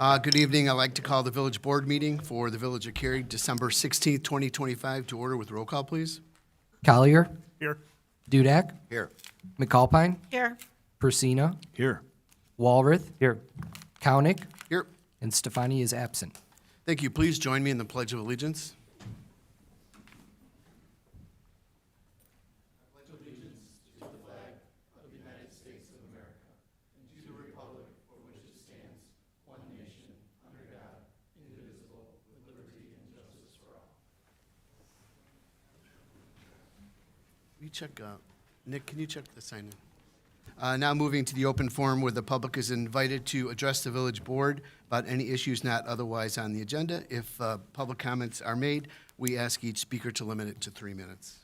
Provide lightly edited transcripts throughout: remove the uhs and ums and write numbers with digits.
Good evening. I'd like to call the village board meeting for the Village of Cary, December 16th, 2025 to order with roll call, please. Collier, Here. Dudak, Here. McAlpine, Here. Persina, Here. Walrath, Here. Kownick, Here. and Stefani is absent. Thank you. Please join me in the Pledge of Allegiance. Can you check, Nick, can you check the sign in? Now moving to the open forum where the public is invited to address the village board about any issues not otherwise on the agenda. If public comments are made, we ask each speaker to limit it to 3 minutes.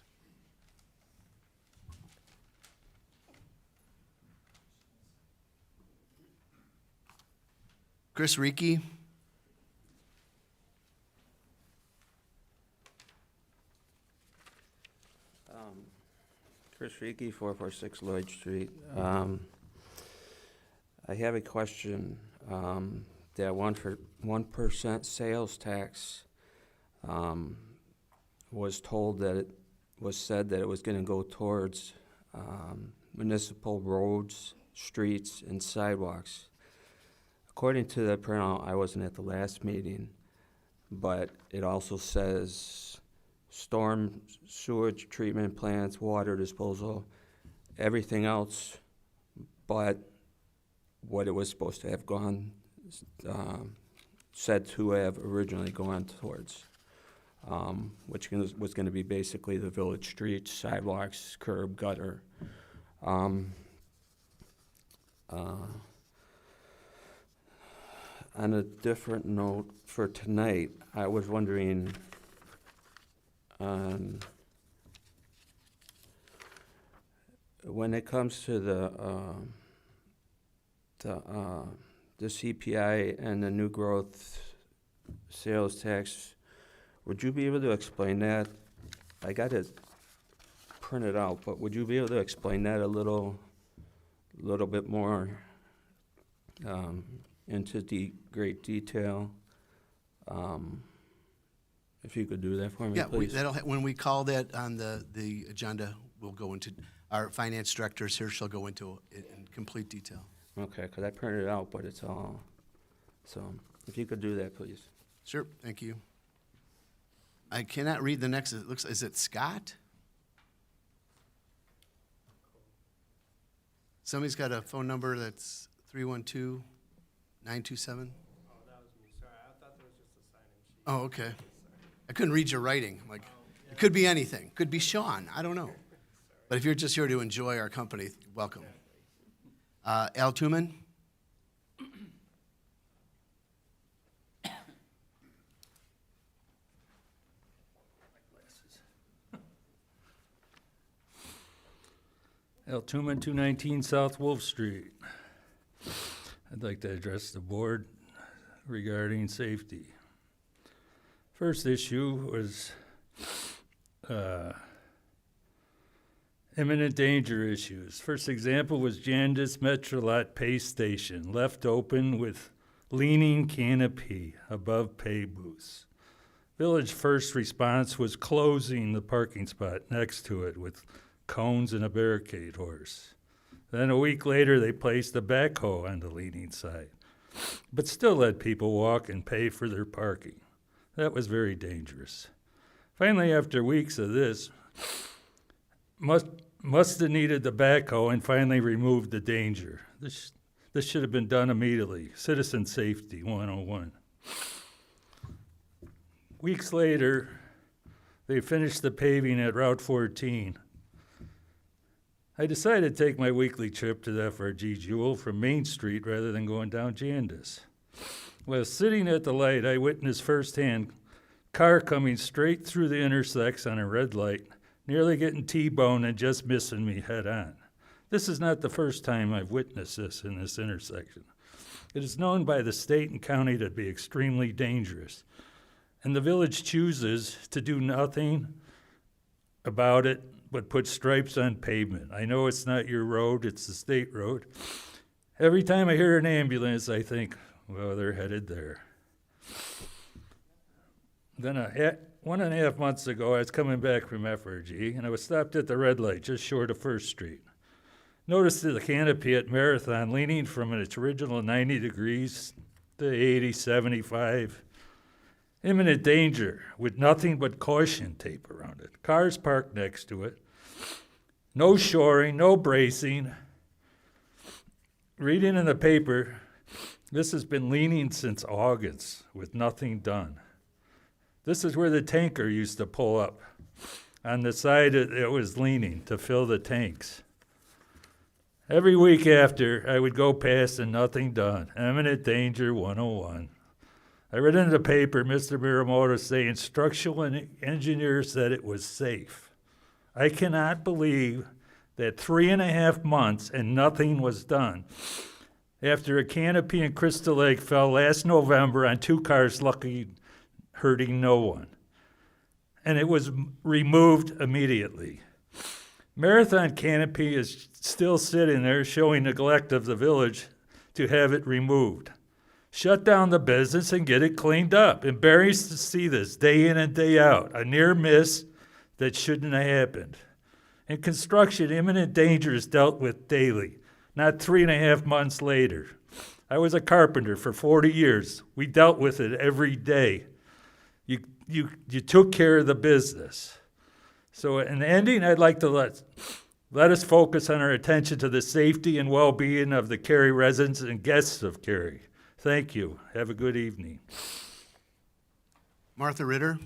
Chris Reiki. Chris Reiki, 446 Lloyd Street. I have a question. That 1% sales tax was told that it was said that it was going to go towards municipal roads, streets, and sidewalks. According to the printout, I wasn't at the last meeting, but it also says storm sewage treatment plants, water disposal, everything else but what it was supposed to have gone, said to have originally gone towards, which was going to be basically the village streets, sidewalks, curb, gutter. On a different note for tonight, I was wondering when it comes to the CPI and the new growth sales tax, would you be able to explain that? I got it printed out, but would you be able to explain that a little bit more into great detail? If you could do that for me, Yeah, please. when we call that on the agenda, we'll go into, our finance director is here, she'll go into it in complete detail. Okay, because I printed it out, but it's all, so if you could do that, please. Sure, thank you. I cannot read the next, it looks, is it Scott? Somebody's got a phone number that's 312-927? Oh, that was me. Sorry, I thought there was just a sign-in sheet. Oh, okay. I couldn't read your writing, like, it could be anything, could be Sean, I don't know. But if you're just here to enjoy our company, welcome. Al Tuman? Al Tuman, 219 South Wolf Street. I'd like to address the board regarding safety. First issue was imminent danger issues. First example was Jandis Metrolot Pay Station, left open with leaning canopy above pay booths. Village first response was closing the parking spot next to it with cones and a barricade horse. Then a week later, they placed a backhoe on the leaning side, but still let people walk and pay for their parking. That was very dangerous. Finally, after weeks of this, must have needed the backhoe and finally removed the danger. This should have been done immediately. Citizen Safety 101. Weeks later, they finished the paving at Route 14. I decided to take my weekly trip to the FRG Jewel from Main Street rather than going down Jandis. While sitting at the light, I witnessed firsthand car coming straight through the intersection on a red light, nearly getting T-boned and just missing me head on. This is not the first time I've witnessed this in this intersection. It is known by the state and county to be extremely dangerous, and the village chooses to do nothing about it but put stripes on pavement. I know it's not your road, it's the state road. Every time I hear an ambulance, I think, Well, they're headed there. Then 1.5 months ago, I was coming back from FRG, and I was stopped at the red light just short of First Street. Noticed the canopy at Marathon leaning from its original 90 degrees to 80, 75. Imminent danger with nothing but caution tape around it. Cars parked next to it. No shoring, no bracing. Reading in the paper, this has been leaning since August with nothing done. This is where the tanker used to pull up. On the side it was leaning to fill the tanks. Every week after, I would go past and nothing done. Imminent danger 101. I read in the paper Mr. Miramoto saying structural engineer said it was safe. I cannot believe that 3.5 months and nothing was done. After a canopy in Crystal Lake fell last November on 2 cars, lucky hurting no one. And it was removed immediately. Marathon canopy is still sitting there showing neglect of the village to have it removed. Shut down the business and get it cleaned up. Embarrassed to see this day in and day out. A near miss that shouldn't have happened. In construction, imminent danger is dealt with daily, not 3.5 months later. I was a carpenter for 40 years. We dealt with it every day. You took care of the business. So in ending, I'd like to let us focus on our attention to the safety and well-being of the Cary residents and guests of Cary. Thank you. Have a good evening. Martha Ritter.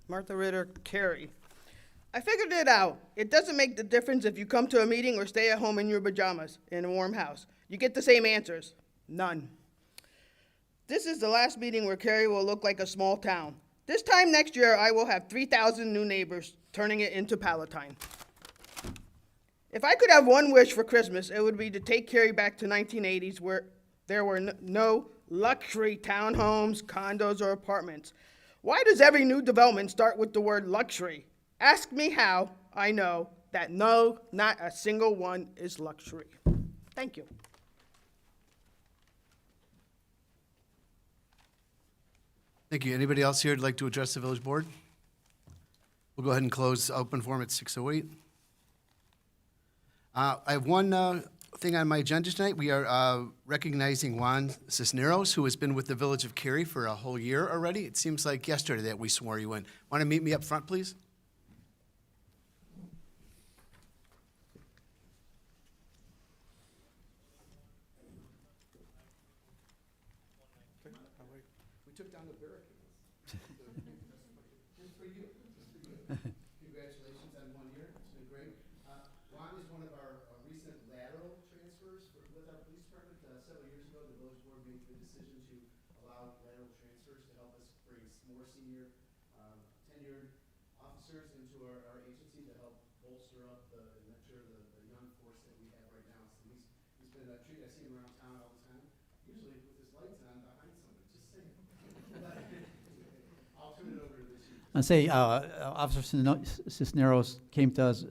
Martha Ritter, Cary. I figured it out. It doesn't make the difference if you come to a meeting or stay at home in your pajamas in a warm house. You get the same answers. None. This is the last meeting where Cary will look like a small town. This time next year, I will have 3,000 new neighbors, turning it into Palatine. If I could have one wish for Christmas, it would be to take Cary back to 1980s where there were no luxury townhomes, condos, or apartments. Why does every new development start with the word luxury? Ask me how. I know that no, not a single one is luxury. Thank you. Thank you. Anybody else here who'd like to address the village board? We'll go ahead and close open forum at 6:08. I have one thing on my agenda tonight. We are recognizing Juan Cisneros, who has been with the village of Cary for a whole year already. It seems like yesterday that we swore you in. Want to meet me up front, please? We took down the barricades. Just for you. Congratulations on 1 year. It's been great. Juan is one of our recent lateral transfers with our police department. Several years ago, the village board made the decision to allow lateral transfers to help us bring more senior tenured officers into our agency to help bolster up and mentor the young force that we have right now. So he's been treated. I see him around town all the time, usually with his lights on behind someone. Just saying. I'll turn it over to the chief. I say Officer Cisneros came to us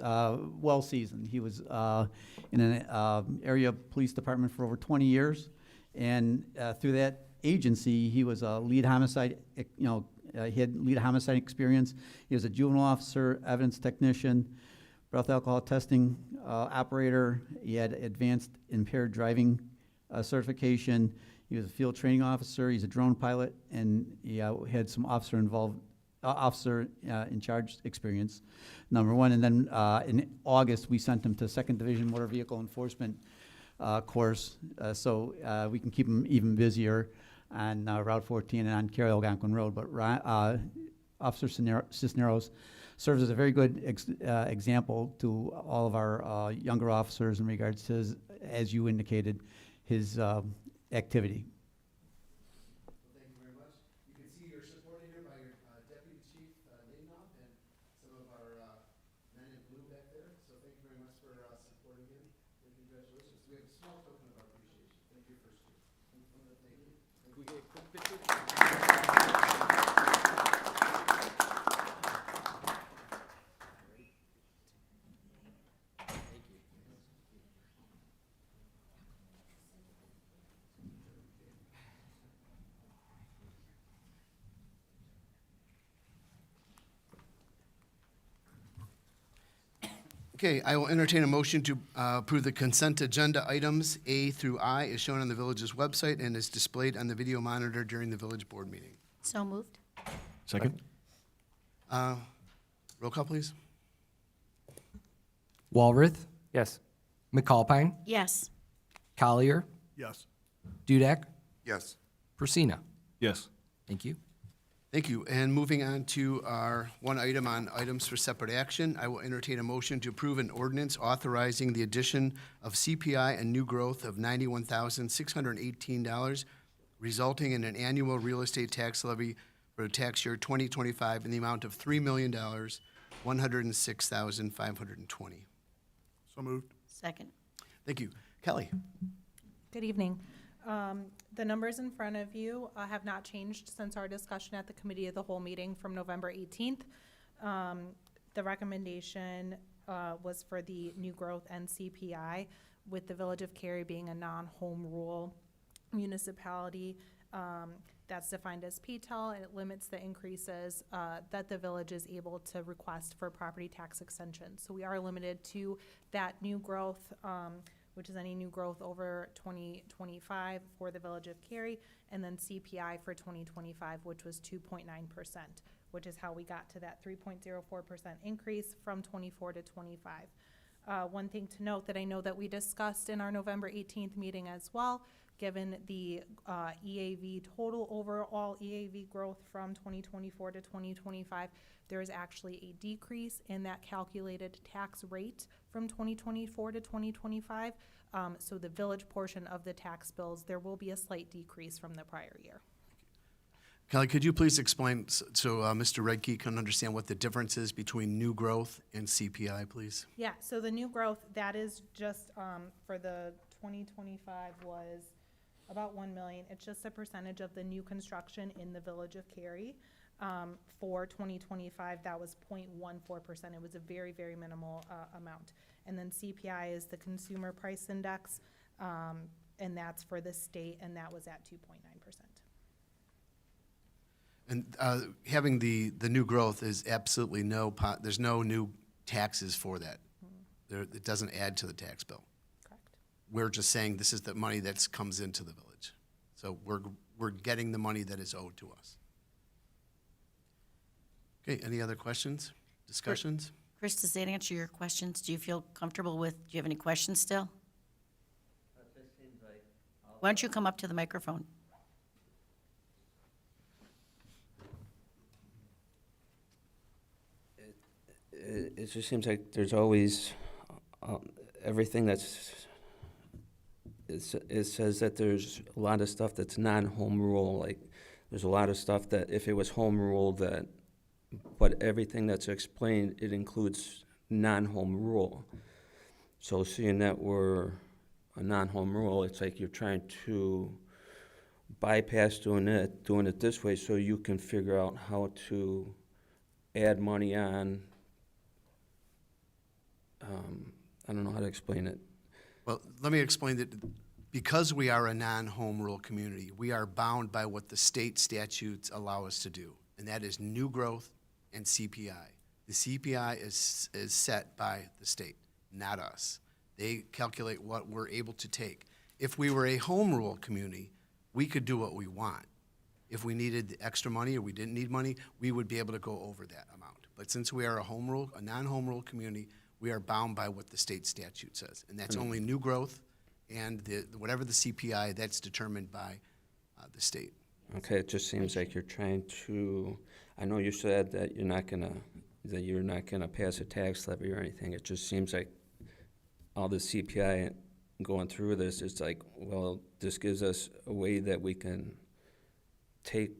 well seasoned. He was in an area police department for over 20 years, and through that agency, he was a lead homicide. He had lead homicide experience. He was a juvenile officer, evidence technician, breath alcohol testing operator. He had advanced impaired driving certification. He was a field training officer. He's a drone pilot, and he had some officer in charge experience, number one. And then in August, we sent him to 2nd Division Motor Vehicle Enforcement course, so we can keep him even busier on Route 14 and on Cary Algonquin Road. But Officer Cisneros serves as a very good example to all of our younger officers in regards to his, as you indicated, his activity. Thank you very much. You can see your support here by your Deputy Chief Nadenoff and some of our men in blue back there. So thank you very much for supporting him, and congratulations. We have a small token of our appreciation. Thank you, First Chief. Thank you. Can we get a quick picture? Okay, I will entertain a motion to approve the consent agenda items A through I as shown on the village's website and is displayed on the video monitor during the village board meeting. So moved. Second? Roll call, please. Walrath, Yes. McAlpine, Yes. Collier, Yes. Dudek, Yes. Persina. Yes. Thank you. Thank you. And moving on to our one item on items for separate action, I will entertain a motion to approve an ordinance authorizing the addition of CPI and new growth of $91,618, resulting in an annual real estate tax levy for the tax year 2025 in the amount of $3,106,520. So moved. Second. Thank you. Kelly? Good evening. The numbers in front of you have not changed since our discussion at the Committee of the Whole meeting from November 18th. The recommendation was for the new growth and CPI, with the Village of Cary being a non-home rule municipality. That's defined as PTEL, and it limits the increases that the village is able to request for property tax extensions. So we are limited to that new growth, which is any new growth over 2025 for the Village of Cary, and then CPI for 2025, which was 2.9%, which is how we got to that 3.04% increase from 24 to 25. One thing to note that I know that we discussed in our November 18th meeting as well, given the EAV total overall EAV growth from 2024 to 2025, there is actually a decrease in that calculated tax rate from 2024 to 2025. So the village portion of the tax bills, there will be a slight decrease from the prior year. Kelly, could you please explain so Mr. Redkey can understand what the difference is between new growth and CPI, please? Yeah, so the new growth, that is just for the 2025 was about 1 million. It's just a percentage of the new construction in the Village of Cary. For 2025, that was 0.14%. It was a very, very minimal amount. And then CPI is the Consumer Price Index, and that's for the state, and that was at 2.9%. And having the new growth is absolutely there's no new taxes for that. It doesn't add to the tax bill. Correct. We're just saying this is the money that comes into the village. So we're getting the money that is owed to us. Okay, any other questions, discussions? Chris, does that answer your questions? Do you feel comfortable with, do you have any questions still? Why don't you come up to the microphone? It just seems like there's always, everything it says that there's a lot of stuff that's non-home rule, like, there's a lot of stuff that if it was home rule but everything that's explained, it includes non-home rule. So seeing that we're a non-home rule, it's like you're trying to bypass doing it this way so you can figure out how to add money on. I don't know how to explain it. Well, let me explain that because we are a non-home rule community, we are bound by what the state statutes allow us to do, and that is new growth and CPI. The CPI is set by the state, not us. They calculate what we're able to take. If we were a home rule community, we could do what we want. If we needed extra money or we didn't need money, we would be able to go over that amount. But since we are a non-home rule community, we are bound by what the state statute says, and that's only new growth and whatever the CPI, that's determined by the state. Okay, it just seems like you're trying to, I know you said that you're not gonna pass a tax levy or anything. It just seems like all the CPI going through this, it's like, well, this gives us a way that we can take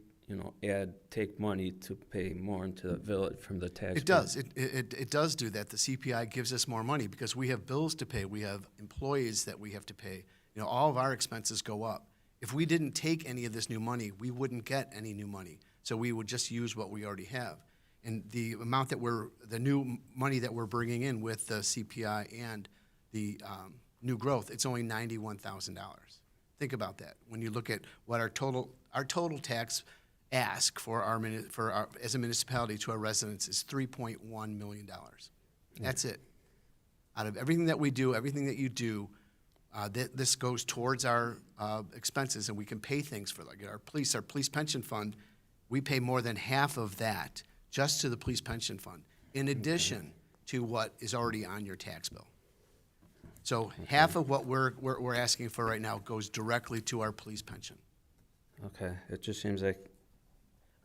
money to pay more into the village from the tax. It does. It does do that. The CPI gives us more money because we have bills to pay. We have employees that we have to pay. All of our expenses go up. If we didn't take any of this new money, we wouldn't get any new money. So we would just use what we already have. And the amount the new money that we're bringing in with the CPI and the new growth, it's only $91,000. Think about that. When you look at what our total tax ask for as a municipality to our residents is $3.1 million. That's it. Out of everything that we do, everything that you do, this goes towards our expenses, and we can pay things for, like our police pension fund. We pay more than half of that just to the police pension fund, in addition to what is already on your tax bill. So half of what we're asking for right now goes directly to our police pension. Okay, it just seems like,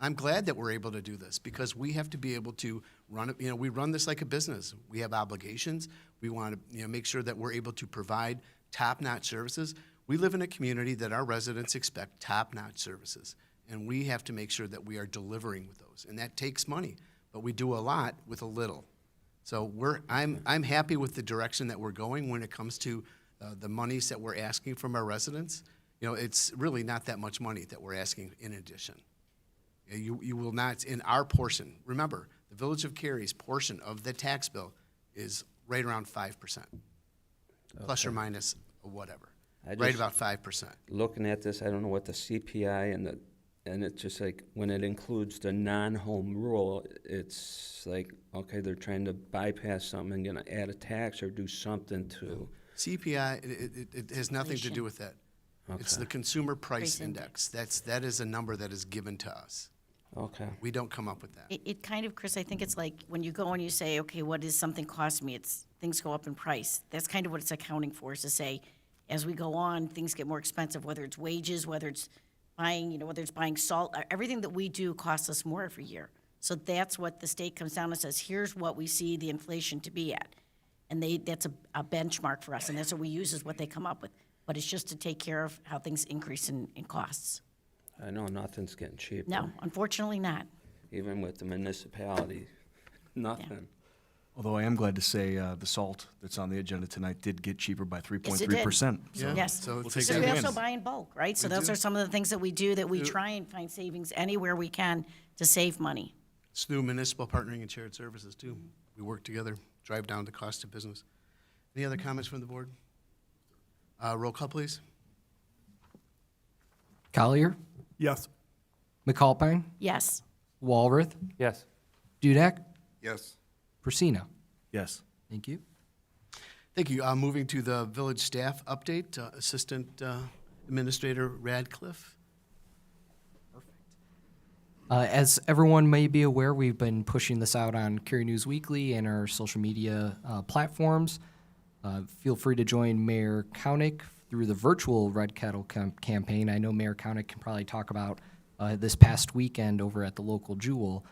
I'm glad that we're able to do this, because we have to be able to run it, we run this like a business. We have obligations. We want to, make sure that we're able to provide top-notch services. We live in a community that our residents expect top-notch services, and we have to make sure that we are delivering with those. And that takes money, but we do a lot with a little. So I'm happy with the direction that we're going when it comes to the monies that we're asking from our residents. It's really not that much money that we're asking in addition. You will not, in our portion, remember, the Village of Cary's portion of the tax bill is right around 5%, plus or minus whatever, I right just- about 5%. looking at this, I don't know what the CPI and it's just like, when it includes the non-home rule, it's like, okay, they're trying to bypass something and gonna add a tax or do something to, CPI, it has nothing to do with that. It's the Consumer Price Price Index. That is a number that is given to us. okay. We don't come up with that. It kind of, Chris, I think it's like when you go and you say, okay, what does something cost me? It's, things go up in price. That's kind of what it's accounting for, is to say, as we go on, things get more expensive, whether it's wages, whether it's buying, whether it's buying salt, everything that we do costs us more every year. So that's what the state comes down and says, here's what we see the inflation to be at. And that's a benchmark for us, and that's what we use, is what they come up with. But it's just to take care of how things increase in costs. I know nothing's getting cheaper. No, unfortunately not. Even with the municipality, nothing. Although I am glad to say the salt that's on the agenda tonight did get cheaper by Yes, it did. 3.3%. Yeah, Yes. so take take Because that we that. win. also buy in bulk, right? So We those do. are some of the things that we do, that we try and find savings anywhere we can to save money. It's through municipal partnering and shared services, too. We work together, drive down the cost of business. Any other comments from the board? Roll call, please. Collier, Yes. McAlpine, Yes. Walrath, Yes. Dudek, Yes. Persino. Yes. Thank you. Thank you. Moving to the village staff update, Assistant Administrator Radcliffe. As everyone may be aware, we've been pushing this out on Cary News Weekly and our social media platforms. Feel free to join Mayor Kounick through the virtual Red Kettle campaign. I know Mayor Kounick can probably talk about this past weekend over at the local Jewel,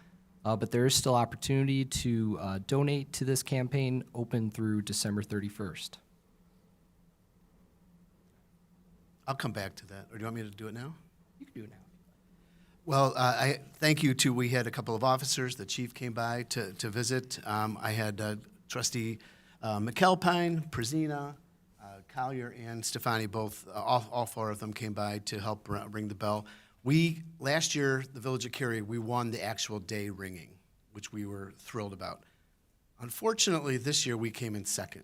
but there is still opportunity to donate to this campaign, open through December 31st. I'll come back to that, or do you want me to do it now? You can do it now. Well, I thank you to, we had a couple of officers, the chief came by to visit. I had trustee McAlpine, Prezina, Collier, and Stefani, both, all four of them came by to help ring the bell. Last year, the Village of Cary, we won the actual day ringing, which we were thrilled about. Unfortunately, this year, we came in second.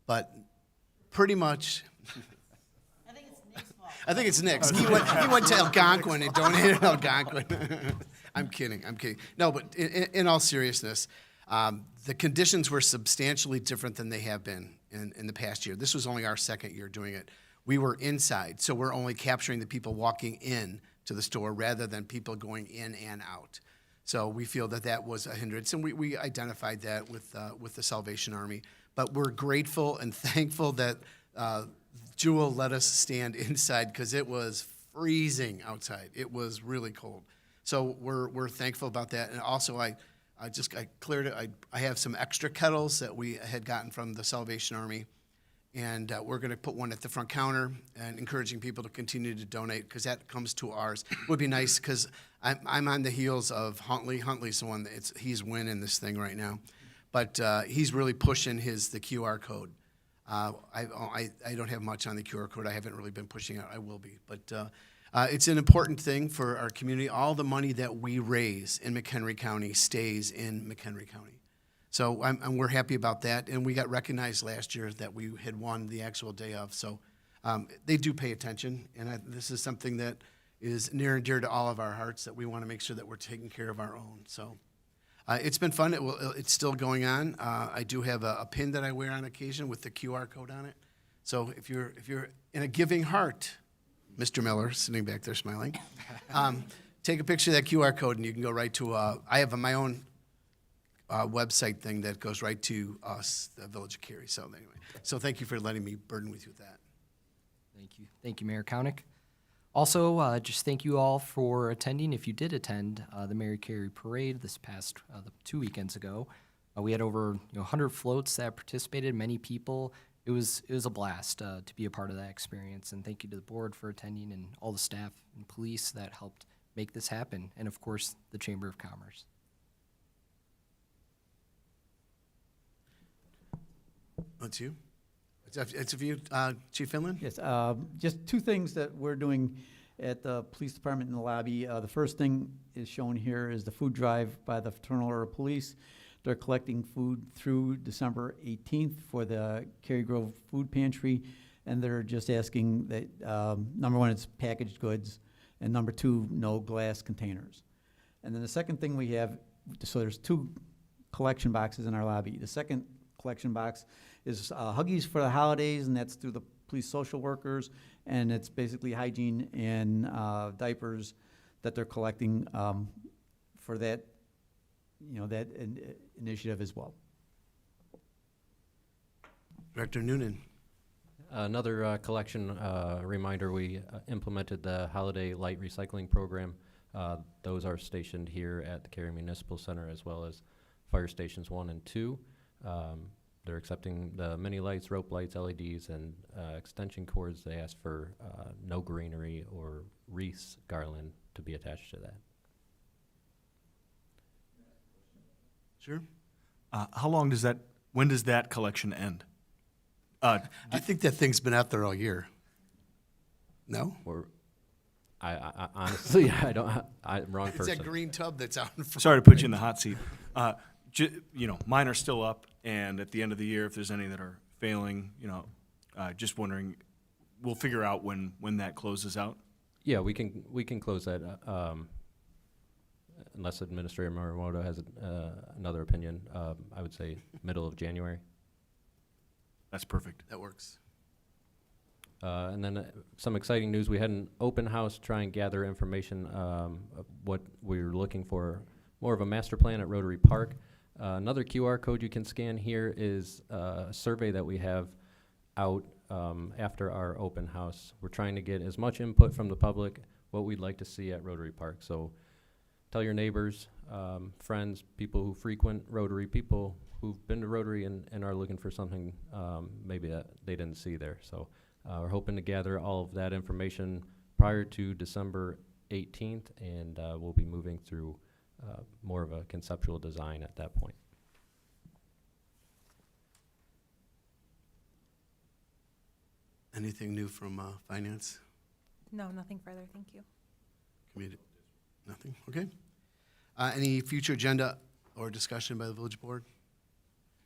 But pretty much, I think it's Nick's fault. I think it's Nick's. He went to Algonquin and donated Algonquin. I'm kidding. No, but in all seriousness, the conditions were substantially different than they have been in the past year. This was only our second year doing it. We were inside, so we're only capturing the people walking in to the store rather than people going in and out. So we feel that that was a hindrance, and we identified that with the Salvation Army. But we're grateful and thankful that Jewel let us stand inside because it was freezing outside. It was really cold. So we're thankful about that. And also, I cleared it. I have some extra kettles that we had gotten from the Salvation Army, and we're going to put one at the front counter and encouraging people to continue to donate because that comes to ours. It would be nice because I'm on the heels of Huntley. Huntley's the one he's winning this thing right now, but he's really pushing the QR code. I don't have much on the QR code. I haven't really been pushing it. I will be, but it's an important thing for our community. All the money that we raise in McHenry County stays in McHenry County. So we're happy about that, and we got recognized last year that we had won the actual day of. So they do pay attention, and this is something that is near and dear to all of our hearts, that we want to make sure that we're taking care of our own. So It's been fun. It's still going on. I do have a pin that I wear on occasion with the QR code on it. So if you're in a giving heart, Mr. Miller, sitting back there smiling, take a picture of that QR code and you can go right to, I have my own website thing that goes right to us, the Village of Cary. So anyway, so thank you for letting me burden with you with that. Thank you. Thank you, Mayor Kounick. Also, just thank you all for attending. If you did attend the Mary Carey Parade this past 2 weekends ago, we had over 100 floats that participated, many people. It was a blast to be a part of that experience, and thank you to the board for attending and all the staff and police that helped make this happen, and of course, the Chamber of Commerce. That's you. It's of you, Chief Finland. Yes, just two things that we're doing at the police department in the lobby. The first thing is shown here is the food drive by the Fraternal Order of Police. They're collecting food through December 18th for the Cary Grove Food Pantry, and they're just asking that, number one, it's packaged goods, and number two, no glass containers. And then the second thing we have, so there's two collection boxes in our lobby. The second collection box is Huggies for the holidays, and that's through the police social workers, and it's basically hygiene and diapers that they're collecting for that, that initiative as well. Director Noonan. Another collection reminder, we implemented the Holiday Light Recycling Program. Those are stationed here at the Cary Municipal Center as well as Fire Stations 1 and 2. They're accepting the mini lights, rope lights, LEDs, and extension cords. They asked for no greenery or wreaths, garland to be attached to that. Sure. When does that collection end? I think that thing's been out there all year. No? Or, I honestly, I'm wrong It's person. that green tub that's out in front. Sorry to put you in the hot seat. Mine are still up, and at the end of the year, if there's any that are failing, just wondering, we'll figure out when that closes out. Yeah, we can close that unless Administrator Morimoto has another opinion. I would say middle of January. That's perfect. That works. And then some exciting news. We had an open house to try and gather information of what we were looking for, more of a master plan at Rotary Park. Another QR code you can scan here is a survey that we have out after our open house. We're trying to get as much input from the public, what we'd like to see at Rotary Park. So tell your neighbors, friends, people who frequent Rotary, people who've been to Rotary and are looking for something maybe that they didn't see there. So we're hoping to gather all of that information prior to December 18th, and we'll be moving through more of a conceptual design at that point. Anything new from finance? No, nothing further, thank you. Community? Nothing? Okay. Any future agenda or discussion by the village board?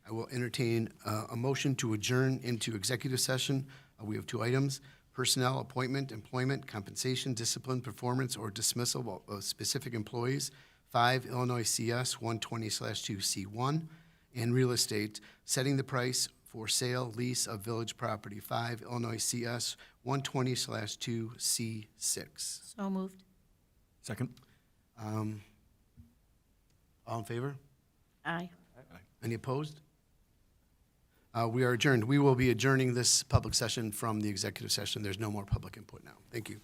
I will entertain a motion to adjourn into executive session. We have two items: personnel, appointment, employment, compensation, discipline, performance, or dismissal of specific employees. 5 Illinois CS 120/2C1, and real estate, setting the price for sale, lease of village property. 5 Illinois CS 120/2C6. So moved. Second? All in favor? Aye. Any opposed? We are adjourned. We will be adjourning this public session from the executive session. There's no more public input now. Thank you.